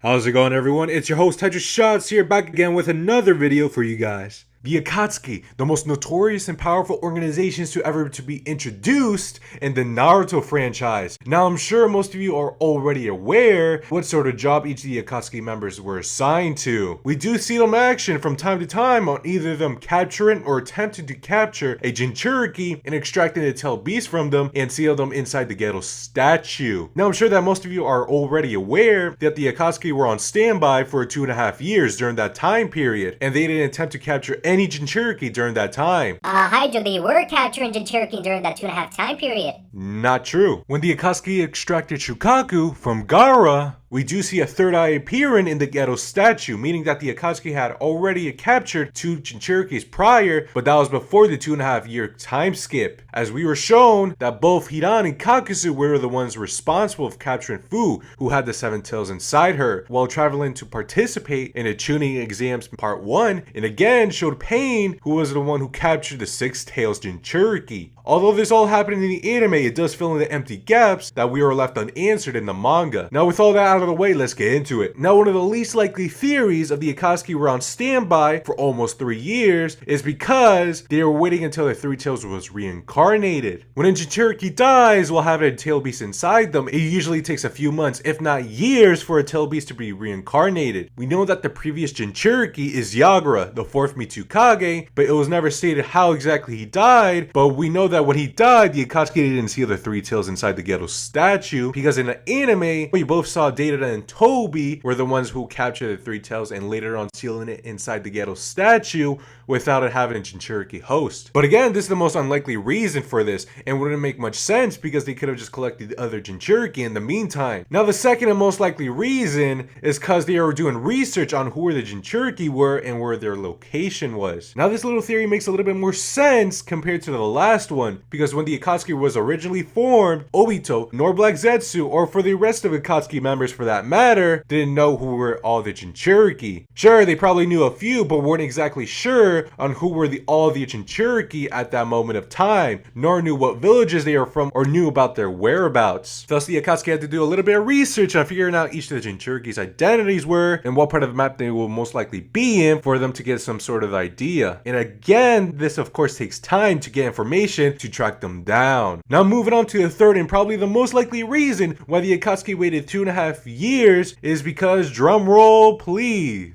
How's it going, everyone? It's your host Tetris Shots here, back again with another video for you guys. The Akatsuki, the most notorious and powerful organizations to ever to be introduced in the Naruto franchise. Now, I'm sure most of you are already aware what sort of job each of the Akatsuki members were assigned to. We do see them action from time to time on either them capturing or attempting to capture a Jinchuriki and extracting the tail beast from them and seal them inside the ghetto statue. Now, I'm sure that most of you are already aware that the Akatsuki were on standby for 2.5 years during that time period, and they didn't attempt to capture any Jinchuriki during that time. Hydra, they were capturing Jinchuriki during that 2.5 time period. Not true. When the Akatsuki extracted Shukaku from Gaara, we do see a third eye appearing in the ghetto statue, meaning that the Akatsuki had already captured 2 Jinchurikis prior, but that was before the 2.5 year time skip, as we were shown that both Hidan and Kakuzu were the ones responsible for capturing Fu, who had the 7 tails inside her, while traveling to participate in the tuning exams part 1, and again showed Pain, who was the one who captured the 6 tails Jinchuriki. Although this all happened in the anime, it does fill in the empty gaps that we were left unanswered in the manga. Now, with all that out of the way, let's get into it. Now, one of the least likely theories of the Akatsuki were on standby for almost 3 years is because they were waiting until their 3 tails was reincarnated. When a Jinchuriki dies while having a tail beast inside them, it usually takes a few months, if not years, for a tail beast to be reincarnated. We know that the previous Jinchuriki is Yagura, the 4th Mitsukage, but it was never stated how exactly he died, but we know that when he died, the Akatsuki didn't see the 3 tails inside the ghetto statue, because in the anime, we both saw Data and Toby were the ones who captured the 3 tails and later on sealing it inside the ghetto statue without it having a Jinchuriki host. But again, this is the most unlikely reason for this, and wouldn't make much sense because they could have just collected the other Jinchuriki in the meantime. Now, the second and most likely reason is because they were doing research on who the Jinchuriki were and where their location was. Now, this little theory makes a little bit more sense compared to the last one, because when the Akatsuki was originally formed, Obito, nor Black Zetsu, or for the rest of Akatsuki members for that matter, didn't know who were all the Jinchuriki. Sure, they probably knew a few, but weren't exactly sure on who were all the Jinchuriki at that moment of time, nor knew what villages they were from or knew about their whereabouts. Thus, the Akatsuki had to do a little bit of research on figuring out each of the Jinchuriki's identities were and what part of the map they will most likely be in for them to get some sort of idea. And again, this of course takes time to get information to track them down. Now, moving on to the third and probably the most likely reason why the Akatsuki waited 2.5 years is because, drum roll please,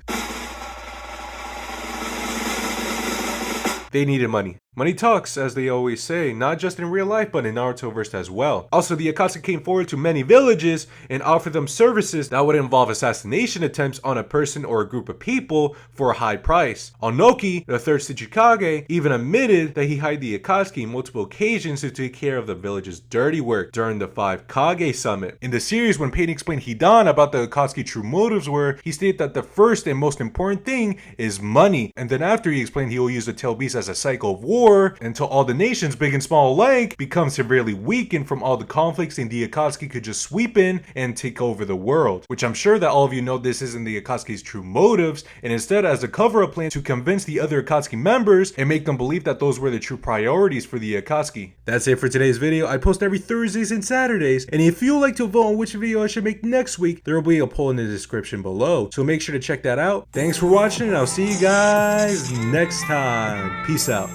they needed money. Money talks, as they always say, not just in real life, but in Narutoverse as well. Also, the Akatsuki came forward to many villages and offered them services that would involve assassination attempts on a person or a group of people for a high price. Onoki, the 3rd Tsuchikage, even admitted that he hired the Akatsuki on multiple occasions to take care of the village's dirty work during the 5 Kage summit. In the series, when Pain explained Hidan about the Akatsuki true motives were, he stated that the first and most important thing is money, and then after he explained he will use the tail beast as a cycle of war until all the nations, big and small alike, become severely weakened from all the conflicts, and the Akatsuki could just sweep in and take over the world. Which I'm sure that all of you know this isn't the Akatsuki's true motives, and instead as a cover-up plan to convince the other Akatsuki members and make them believe that those were the true priorities for the Akatsuki. That's it for today's video. I post every Thursdays and Saturdays, and if you would like to vote on which video I should make next week, there will be a poll in the description below, so make sure to check that out. Thanks for watching, and I'll see you guys next time. Peace out.